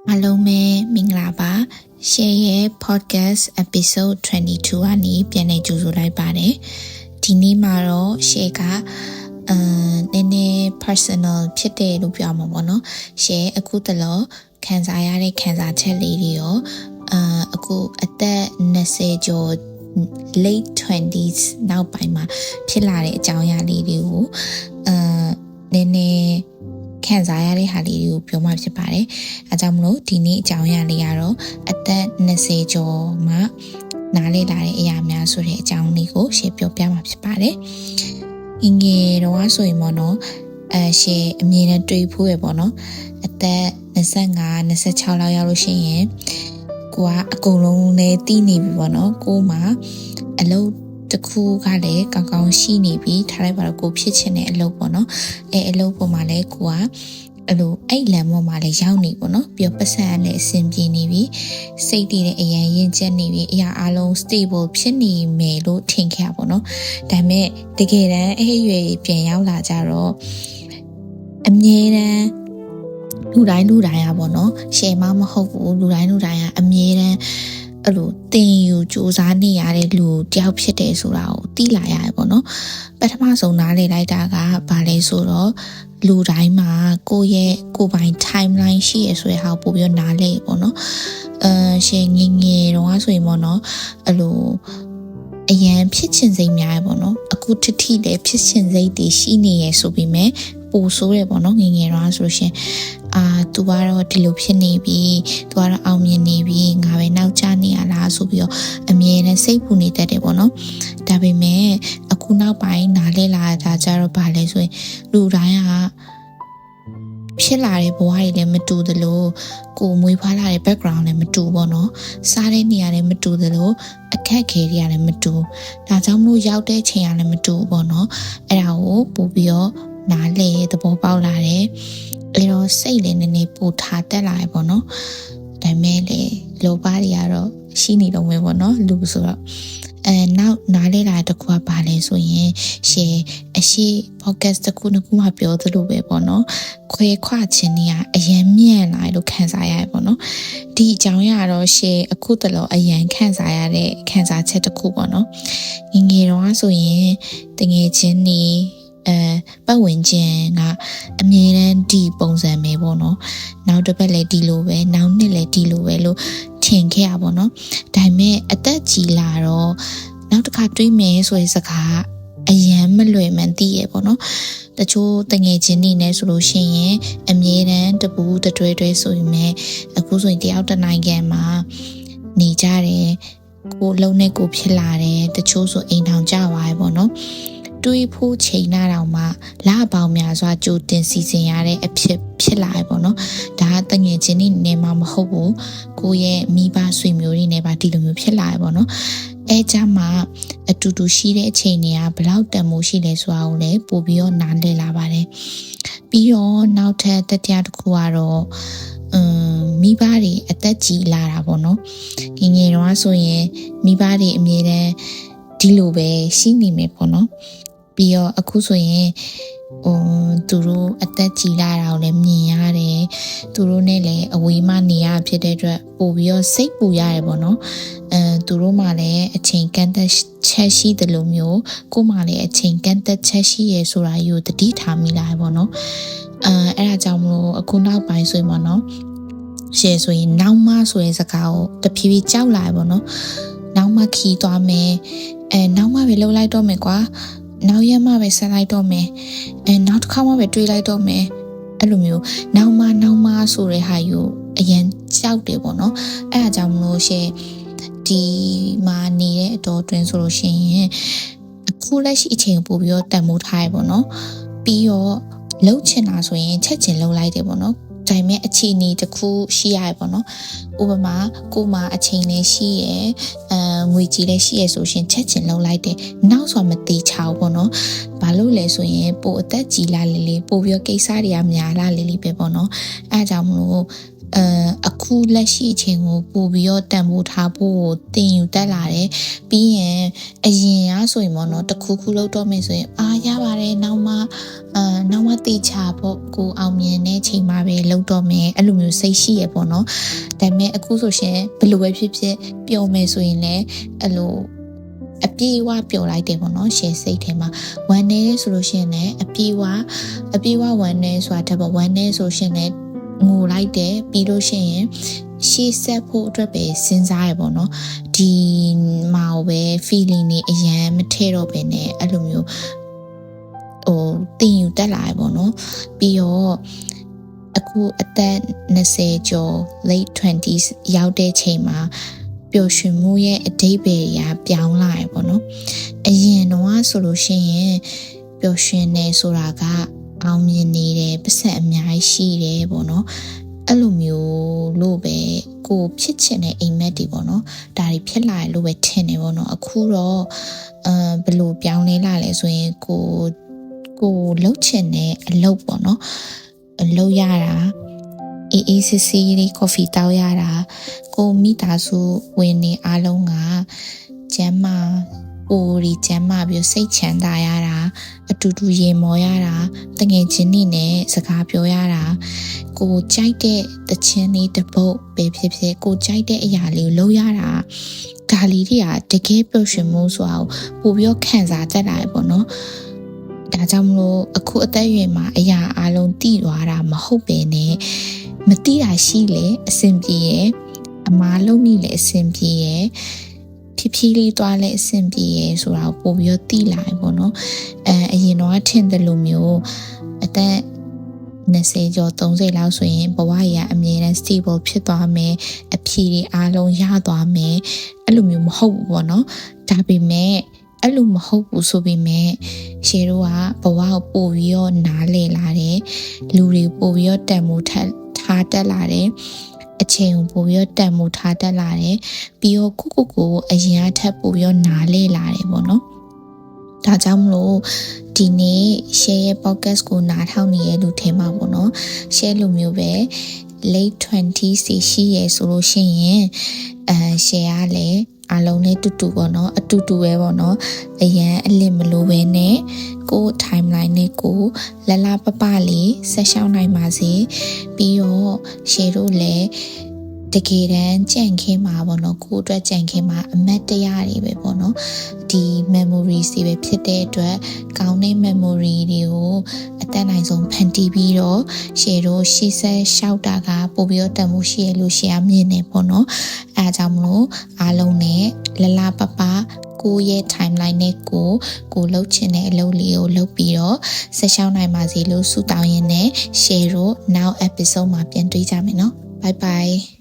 အားလုံးပဲမင်္ဂလာပါ share ရဲ့ podcast episode 22ကနေပြန်နေကြိုဆိုလိုက်ပါတယ်ဒီနေ့မှာတော့ share ကနည်းနည်း personal ဖြစ်တယ်လို့ပြောမှာပေါ့နော် share အခုတလောခံစားရတဲ့ခံစားချက်လေးတွေရောအခုအသက်20ကျော် late 20s နောက်ပိုင်းမှာဖြစ်လာတဲ့အကြောင်းအရာလေးတွေကိုနည်းနည်းခံစားရတဲ့ဟာလေးတွေကိုပြောမှဖြစ်ပါတယ်အဲကြောင့်မလို့ဒီနေ့အကြောင်းအရာလေးကတော့အသက်20ကျော်မှနားလည်လာတဲ့အရာများဆိုတဲ့အကြောင်းလေးကိုရှင်းပြောပြမှာဖြစ်ပါတယ်ငယ်တော့ဆိုရင်ပေါ့နော်ရှင်းအမြင်နဲ့တွေ့ဖို့ရပေါ့နော်အသက်25 26လောက်ရောက်လို့ရှိရင်ကိုကအကုန်လုံးလည်းတည်နေပြီပေါ့နော်ကိုမှအလုပ်တခုကလည်းကောင်းကောင်းရှိနေပြီထားလိုက်ပါတော့ကိုဖြစ်ချင်တဲ့အလုပ်ပေါ့နော်အလုပ်ပေါ်မှာလည်းကိုကအဲ့လမ်းပေါ်မှာလည်းရောက်နေပေါ့နော်ပြီးတော့ပတ်စံလည်းအဆင်ပြေနေပြီစိတ်တည်တဲ့အရန်ရင်ကျက်နေပြီအရာအလုံး stable ဖြစ်နေမယ်လို့ထင်ခဲ့ပါပေါ့နော်ဒါပေမဲ့တကယ်တမ်းအဲ့ရွယ်ပြန်ရောက်လာကြတော့အမြဲတမ်းလူတိုင်းอ่ะပေါ့နော်ရှယ်မမဟုတ်ဘူးလူတိုင်းอ่ะအမြဲတမ်းတင်ယူစူးစမ်းနေရတဲ့လူတယောက်ဖြစ်တယ်ဆိုတာကိုသိလာရတယ်ပေါ့နော်ပထမဆုံးနားလေလိုက်တာကဘာလဲဆိုတော့လူတိုင်းမှာကိုယ့်ပိုင် timeline ရှိရဆိုတဲ့ဟာကိုပို့ပြီးနားလေပေါ့နော်ရှယ်ငယ်တော့ဆိုရင်ပေါ့နော်အရန်ဖြစ်ချင်စိတ်များရပေါ့နော်အခုထိလည်းဖြစ်ချင်စိတ်တွေရှိနေရဆိုပြီးမြဲပိုဆိုးတယ်ပေါ့နော်ငယ်တော့ဆိုရှင်သူကတော့ဒီလိုဖြစ်နေပြီသူကတော့အောင်မြင်နေပြီငါပဲနောက်ကျနေရလားဆိုပြီးတော့အမြဲတမ်းစိတ်ပူနေတတ်တယ်ပေါ့နော်ဒါပေမဲ့အခုနောက်ပိုင်းနားလဲလာတာကြတော့ဗာလဲဆိုရင်လူတိုင်းကဖြစ်လာတဲ့ဘဝတွေလည်းမတူသလိုကိုမွေးဖွားလာတဲ့ background လည်းမတူပေါ့နော်စားတဲ့နေရာလည်းမတူသလိုအခက်ခဲတွေကလည်းမတူဒါကြောင့်မလို့ရောက်တဲ့ချိန်ကလည်းမတူပေါ့နော်အဲ့ဒါကိုပို့ပြီးတော့နားလေသဘောပေါက်လာတယ်အဲ့တော့စိတ်လည်းနည်းနည်းပိုထားတက်လာရပေါ့နော်ဒါပေမဲ့လေလောဘတွေကတော့ရှိနေတော့မယ်ပေါ့နော်လူဆိုတော့နောက်နားလေလာတခုကပါလဲဆိုရင်ရှယ်အရှိ podcast တခုမှပြောသလိုပဲပေါ့နော်ခွဲခွခြင်းတွေကအရန်မြင့်လာလို့ခံစားရတယ်ပေါ့နော်ဒီအကြောင်းရတော့ရှယ်အခုတလောအရန်ခံစားရတဲ့ခံစားချက်တခုပေါ့နော်ငယ်တော့ဆိုရင်တငယ်ချင်းတွေပတ်ဝန်းကျင်ကအမြဲတမ်းဒီပုံစံပဲပေါ့နော်နောက်တစ်ပတ်လည်းဒီလိုပဲနောက်နှစ်လည်းဒီလိုပဲလို့ထင်ခဲ့ရပါတော့ဒါပေမဲ့အသက်ကြီးလာတော့နောက်တစ်ခါတွေးမယ်ဆိုရင်စကားအယမ်းမလွယ်မှန်းသိရပေါ့နော်တချို့တငယ်ချင်းတွေနဲ့ဆိုလို့ရှိရင်အမြဲတမ်းတပူးတွဲဆိုရင်ပဲအခုဆိုရင်တယောက်တစ်နိုင်ငံမှာနေကြတယ်ကိုလုံးနဲ့ကိုဖြစ်လာတယ်တချို့ဆိုအိမ်ထောင်ကြသွားရပေါ့နော်တွေးဖို့ချိန်နာတော့မှလပေါင်းများစွာကြိုတင်စီစဉ်ရတဲ့အဖြစ်လာရပေါ့နော်ဒါကတငယ်ချင်းတွေနဲ့မှမဟုတ်ဘူးကိုယ့်ရဲ့မိဘဆွေမျိုးတွေနဲ့ပါဒီလိုမျိုးဖြစ်လာရပေါ့နော်အဲကြမှာအတူတူရှိတဲ့အချိန်တွေကဘယ်လောက်တန်မိုးရှိလဲဆိုတာကိုလည်းပို့ပြီးတော့နားလည်လာပါတယ်ပြီးတော့နောက်ထပ်တတိယတစ်ခုကတော့မိဘတွေအသက်ကြီးလာတာပေါ့နော်ငယ်တော့ဆိုရင်မိဘတွေအမြဲတမ်းဒီလိုပဲရှိနေမယ်ပေါ့နော်ပြီးတော့အခုဆိုရင်သူတို့အသက်ကြီးလာတာကိုလည်းမြင်ရတယ်သူတို့နဲ့လည်းအဝေးမှနေရဖြစ်တဲ့အတွက်ပို့ပြီးတော့စိတ်ပူရတယ်ပေါ့နော်သူတို့မှလည်းအချိန်ကန့်သက်ချက်ရှိတယ်လို့မျိုးကိုမှလည်းအချိန်ကန့်သက်ချက်ရှိရဆိုတာယူတတိထားမိလာပေါ့နော်အဲ့ဒါကြောင့်မလို့အခုနောက်ပိုင်းဆိုရင်ပေါ့နော်ရှယ်ဆိုရင်နောက်မှဆိုရင်စကားကိုတဖြည်းဖြည်းကြောက်လာပေါ့နော်နောက်မှခီးသွားမယ်နောက်မှပဲလှုပ်လိုက်တော့မယ်ကွာနောက်ရက်မှပဲဆက်လိုက်တော့မယ်နောက်တစ်ခါမှပဲတွေးလိုက်တော့မယ်အဲ့လိုမျိုးနောက်မှဆိုတဲ့ဟာယူအရင်ကြောက်တယ်ပေါ့နော်အဲ့ဒါကြောင့်မလို့ရှယ်ဒီမှာနေတဲ့အတော်တွင်ဆိုလို့ရှိရင်အခုလက်ရှိအချိန်ပို့ပြီးတော့တန်မိုးထားရပေါ့နော်ပြီးတော့လှုပ်ချင်တာဆိုရင်ချက်ချင်လှုပ်လိုက်တယ်ပေါ့နော်ဒါပေမဲ့အခြေအနေတစ်ခုရှိရပေါ့နော်ဥပမာကိုမှအချိန်လေးရှိရငွေကြီးလေးရှိရဆိုရှင်ချက်ချင်လုပ်လိုက်တယ်နောက်ဆိုမသေးချောက်ပေါ့နော်ဘာလို့လဲဆိုရင်ပို့အသက်ကြီးလာလေးပို့ပြီးကိစ္စတွေကများလာလေးပဲပေါ့နော်အဲဒါကြောင့်မလို့ အခုလက်ရှိအချိန်ကိုပို့ပြီးတော့တန်ဖိုးထားဖို့တင်ယူတက်လာတယ်ပြီးရင်အရင်ကဆိုရင်ပေါ့နော်တခုခုလောက်တော့မယ်ဆိုရင်ရပါတယ်နောက်မှတေချာပေါ့ကိုအောင်မြင်တဲ့ချိန်မှာပဲလောက်တော့မယ်အဲ့လိုမျိုးစိတ်ရှိရပေါ့နော်ဒါပေမဲ့အခုဆိုရှင်ဘယ်လိုပဲဖြစ်ဖြစ်ပျော်မယ်ဆိုရင်လည်းအဲ့လိုအပြေးဝပျော်လိုက်တယ်ပေါ့နော်ရှယ်စိတ်ထဲမှာဝမ်းနေဆိုလို့ရှိရင်လည်းအပြေးဝဝမ်းနေဆိုတာတပေါ့ဝမ်းနေဆိုရှင်လည်းငိုလိုက်တယ်ပြီးလို့ရှိရင်ရှေ့ဆက်ဖို့အတွက်ပဲစဉ်းစားရပေါ့နော်ဒီမှာပဲ feeling တွေအရန်မထည့်တော့ပဲနဲ့အဲ့လိုမျိုးတင်ယူတက်လာရပေါ့နော်ပြီးတော့အခုအသက်20ကျော် late 20s ရောက်တဲ့ချိန်မှာပျော်ရွှင်မှုရဲ့အဓိပ္ပာယ်ရာပြောင်းလာရပေါ့နော်အရင်တော့ဆိုလို့ရှိရင်ပျော်ရွှင်နေဆိုတာကအောင်မြင်နေတယ်ပတ်စံအများကြီးရှိတယ်ပေါ့နော်အဲ့လိုမျိုးလို့ပဲကိုဖြစ်ချင်တဲ့အိမ်မက်တွေပေါ့နော်ဒါတွေဖြစ်လာရလို့ပဲထင်နေပေါ့နော်အခုတော့ဘယ်လိုပြောင်းလဲလာလဲဆိုရင်ကိုလှုပ်ချင်တဲ့အလုပ်ပေါ့နော်အလုပ်ရတာအေးစစ်စစ်လေးကော်ဖီတောက်ရတာကိုမိသားစုဝင်နေအားလုံးကကျမ်းမာကိုရီကျမ်းမာပြီးစိတ်ချမ်းသာရတာအတူတူရေမောရတာတငယ်ချင်းတွေနဲ့စကားပြောရတာကိုကြိုက်တဲ့တခြင်းလေးတစ်ပုတ်ပဲဖြစ်ဖြစ်ကိုကြိုက်တဲ့အရာလေးကိုလုပ်ရတာဒါလေးတွေကတကယ်ပျော်ရွှင်မှုဆိုတာကိုပိုပြီးခံစားတတ်လာရပေါ့နော်ဒါကြောင့်မလို့အခုအသက်အရွယ်မှာအရာအလုံးတည်သွားတာမဟုတ်ပဲနဲ့မတိတာရှိလေအဆင်ပြေရဲ့အမားလုံးမိလေအဆင်ပြေရဲ့ဖြည်းလေးသွားလဲအဆင်ပြေရဲ့ဆိုတာကိုပို့ပြီးတိလာရပေါ့နော်အရင်တော့ထင်တယ်လို့မျိုးအသက်20ကျော်30လောက်ဆိုရင်ဘဝကြီးကအမြဲတမ်း stable ဖြစ်သွားမယ်အဖြေတွေအားလုံးရသွားမယ်အဲ့လိုမျိုးမဟုတ်ဘူးပေါ့နော်ဒါပေမဲ့အဲ့လိုမဟုတ်ဘူးဆိုပေမဲ့ရှယ်တို့ကဘဝကိုပို့ပြီးတော့နားလည်လာတယ်လူတွေပို့ပြီးတော့တန်ဖိုးထားတက်လာတယ်အချိန်ကိုပို့ပြီးတော့တန်ဖိုးထားတက်လာတယ်ပြီးတော့ကိုအရင်အထက်ပို့ပြီးတော့နားလည်လာတယ်ပေါ့နော်ဒါကြောင့်မလို့ဒီနေ့ share ရဲ့ podcast ကိုနားထောင်နေရလို့ထင်ပါပေါ့နော် share လိုမျိုးပဲ late 20s ရှိရဆိုလို့ရှိရင် share ရလဲအားလုံးနဲ့တူတူပေါ့နော်အတူတူပဲပေါ့နော်အရန်အလစ်မလို့ပဲနဲ့ကို timeline နဲ့ကိုလလပပလေးဆက်ရှောင်းနိုင်ပါစေပြီးတော့ share တို့လည်းတကယ်တမ်းကြံ့ခင်းမှာပေါ့နော်ကိုအတွက်ကြံ့ခင်းမှာအမတ်တရားတွေပဲပေါ့နော်ဒီ memories တွေပဲဖြစ်တဲ့အတွက်ကောင်းတဲ့ memory တွေကိုအသက်နိုင်ဆုံးဖန်တီးပြီးတော့ရှယ်တို့ရှေ့ဆက်လျှောက်တာကပို့ပြီးတော့တန်မှုရှိရလို့ရှယ်အမြင်နေပေါ့နော်အဲဒါကြောင့်မလို့အားလုံးနဲ့လလပပကိုရဲ့ timeline နဲ့ကိုလှုပ်ချင်တဲ့အလုပ်လေးကိုလုပ်ပြီးတော့ဆက်ရှောင်းနိုင်ပါစေလို့ဆုတောင်းရင်းနဲ့ share တို့ now episode မှာပြန်တွေ့ကြမယ်နော် bye bye